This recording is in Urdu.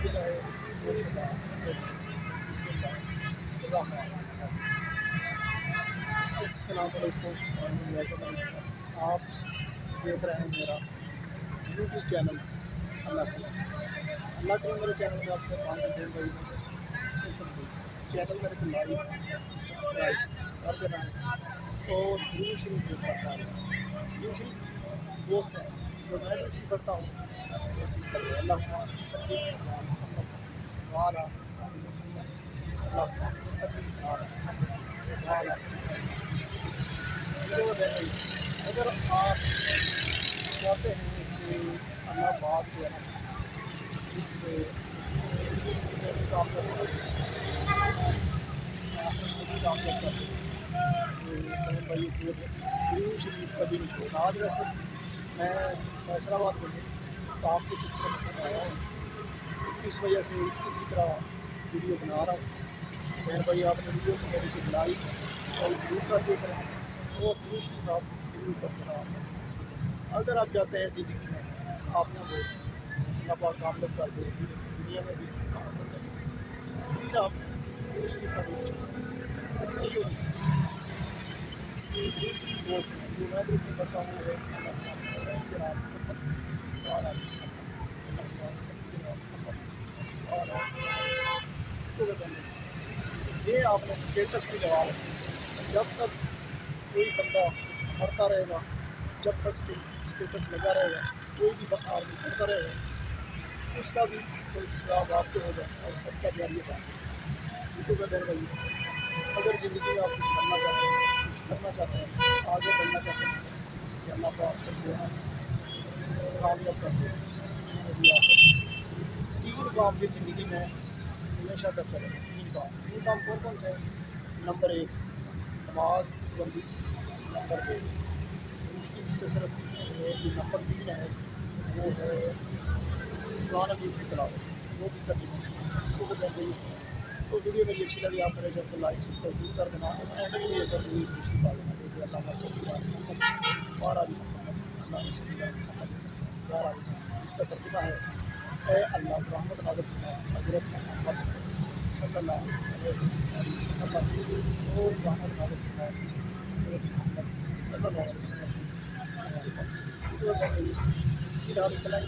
السلام علیکم ورحمۃ اللہ وبرکاتہ۔ آپ دیکھ رہے ہیں میرا یوٹیوب چینل اللہ کرے میرے چینل میں آپ سے کام کرتے ہیں بھائی چینل میرے کو لائک سبسکرائب کر دینا ہے اور ضرور شریف جو کرتا ہے ضرور شریف وہ سے جو میں بھی کرتا ہوں ویسے کرے اللہ سبھی والا اللہ سبھی والا اگر آپ چاہتے ہیں کہ اللہ بات جو ہے نا اس سے کامیاب کرتے ہیں بھائی ضرور شریف کبھی نہیں چھوڑنا۔ آج ویسے میں فیصل آباد میں ہوں تو آپ کو کس طرح سے آیا ہوں اس وجہ سے اسی طرح ویڈیو بنا رہا ہوں۔ خیر بھائی آپ نے ویڈیو کو میری لائک اور ضرور کر دیا کریں اور ضرور شریف آپ ضرور کرتے رہا۔ اگر آپ چاہتے ہیں زندگی میں آپ نے وہ اللہ پاک کامیاب کر دے دنیا میں بھی کامیاب کر دے پھر آپ جو میں بھی کرتا ہوں یہ آپ نے اسٹیٹس کی جواب جب تک کوئی بندہ مرتا رہے گا جب تک اسٹیٹس لگا رہے گا کوئی بھی آدمی کرتا رہے گا اس کا بھی سلسلہ واقع ہوگا اور سب کا جاری ہوگا۔ یوٹیوب پہ بھائی اگر زندگی میں آپ کچھ کرنا چاہتے ہیں کچھ کرنا چاہتے ہیں آگے بڑھنا چاہتے ہیں کہ اللہ کو آپ کو کامیاب کر دے تین کام کی زندگی میں ہمیشہ کرتے رہے۔ تین کام کون کون سے ہیں؟ نمبر 1 نماز بندی، نمبر 2 اس کی صرف نمبر 3 ہے وہ ہے قرآن حدیث کی تلاوت، وہ بھی کرنی ہے تو ویڈیو میری اچھی لگی آپ میرے چینل کو لائک سبسکرائب کر دینا اور اینڈ میں یہ کر دیں خوشی پا لینا کیونکہ اللہ بارہ اس کا ترجمہ ہے اے اللہ رحمت نازل فرما حضرت محمد صلی اللہ علیہ وسلم اور رحمت نازل فرما حضرت محمد صلی اللہ علیہ وسلم